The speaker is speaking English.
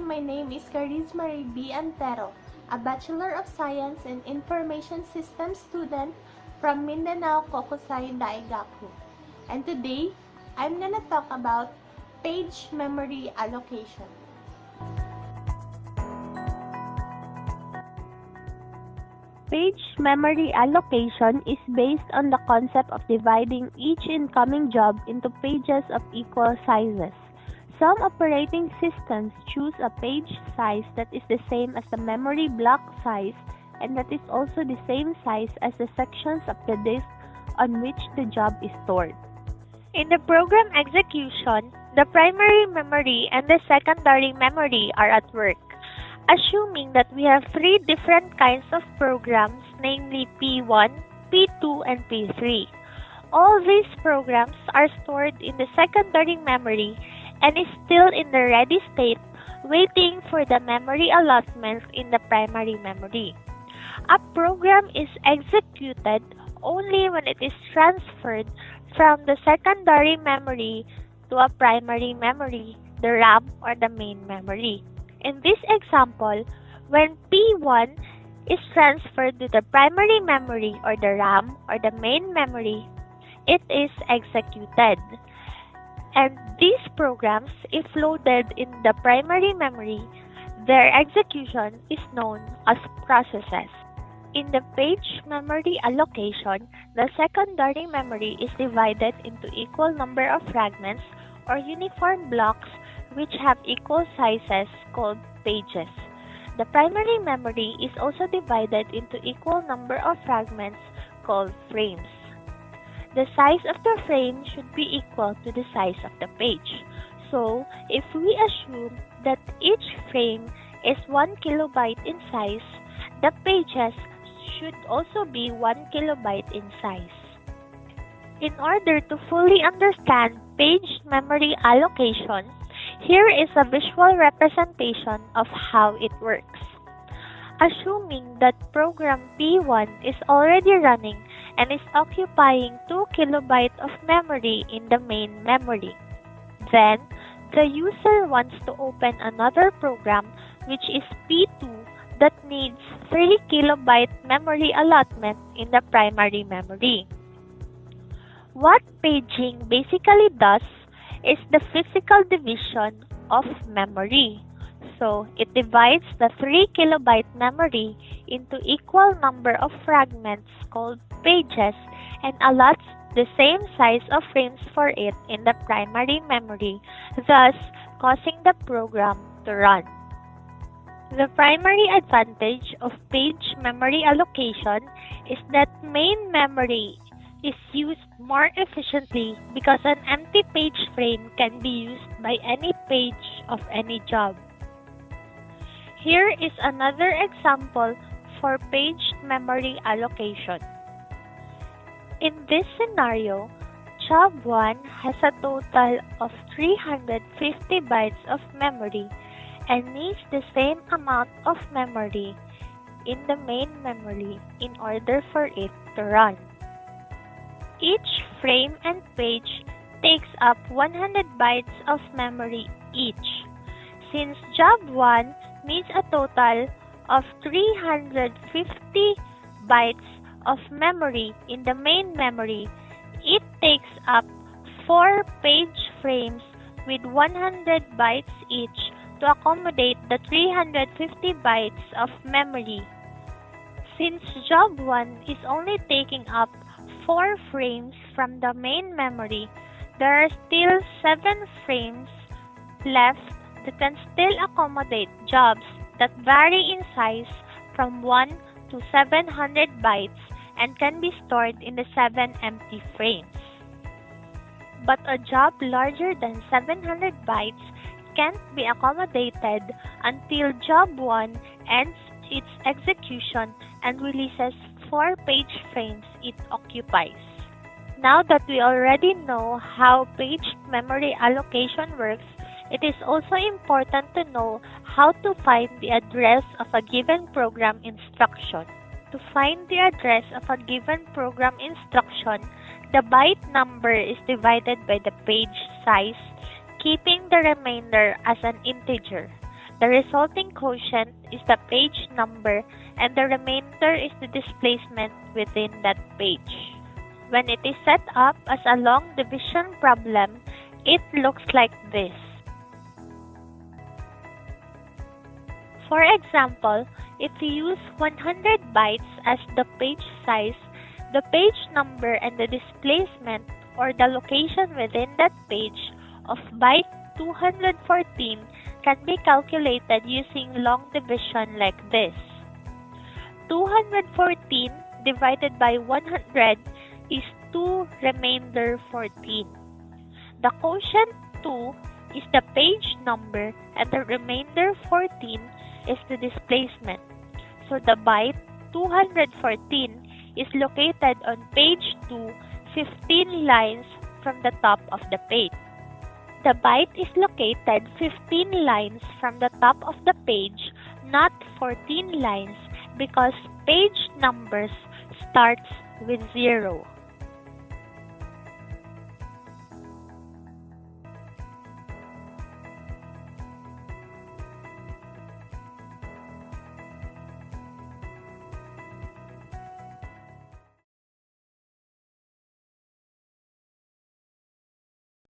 my name is Charisma B. Antero, a Bachelor of Science in Information Systems student from Mindanao, Kokusay, Daigaku. And today, I'm gonna talk about page memory allocation. Page memory allocation is based on the concept of dividing each incoming job into pages of equal sizes. Some operating systems choose a page size that is the same as the memory block size and that is also the same size as the sections of the disk on which the job is stored. In the program execution, the primary memory and the secondary memory are at work. Assuming that we have three different kinds of programs, namely P1, P2, and P3. All these programs are stored in the secondary memory and is still in the ready state, waiting for the memory allotments in the primary memory. A program is executed only when it is transferred from the secondary memory to a primary memory, the RAM or the main memory. In this example, when P1 is transferred to the primary memory or the RAM or the main memory, it is executed. And these programs, if loaded in the primary memory, their execution is known as processes. In the page memory allocation, the secondary memory is divided into equal number of fragments or uniform blocks which have equal sizes called pages. The primary memory is also divided into equal number of fragments called frames. The size of the frame should be equal to the size of the page. So, if we assume that each frame is 1 kilobyte in size, the pages should also be 1 kilobyte in size. In order to fully understand page memory allocation, here is a visual representation of how it works. Assuming that program P1 is already running and is occupying 2 kilobytes of memory in the main memory. Then, the user wants to open another program which is P2 that needs 3 kilobyte memory allotment in the primary memory. What paging basically does is the physical division of memory. So, it divides the 3 kilobyte memory into equal number of fragments called pages and allots the same size of frames for it in the primary memory, thus causing the program to run. The primary advantage of page memory allocation is that main memory is used more efficiently because an empty page frame can be used by any page of any job. Here is another example for page memory allocation. In this scenario, job 1 has a total of 350 bytes of memory and needs the same amount of memory in the main memory in order for it to run. Each frame and page takes up 100 bytes of memory each. Since job 1 needs a total of 350 bytes of memory in the main memory, it takes up 4 page frames with 100 bytes each to accommodate the 350 bytes of memory. Since job 1 is only taking up 4 frames from the main memory, there are still 7 frames left that can still accommodate jobs that vary in size from 1 to 700 bytes and can be stored in the 7 empty frames. But a job larger than 700 bytes can't be accommodated until job 1 ends its execution and releases 4 page frames it occupies. Now that we already know how page memory allocation works, it is also important to know how to find the address of a given program instruction. To find the address of a given program instruction, the byte number is divided by the page size, keeping the remainder as an integer. The resulting quotient is the page number and the remainder is the displacement within that page. When it is set up as a long division problem, it looks like this. For example, if we use 100 bytes as the page size, the page number and the displacement or the location within that page of byte 214 can be calculated using long division like this. 214 divided by 100 is 2 remainder 14. The quotient 2 is the page number and the remainder 14 is the displacement. So the byte 214 is located on page 2, 15 lines from the top of the page. The byte is located 15 lines from the top of the page, not 14 lines, because page numbers starts with 0.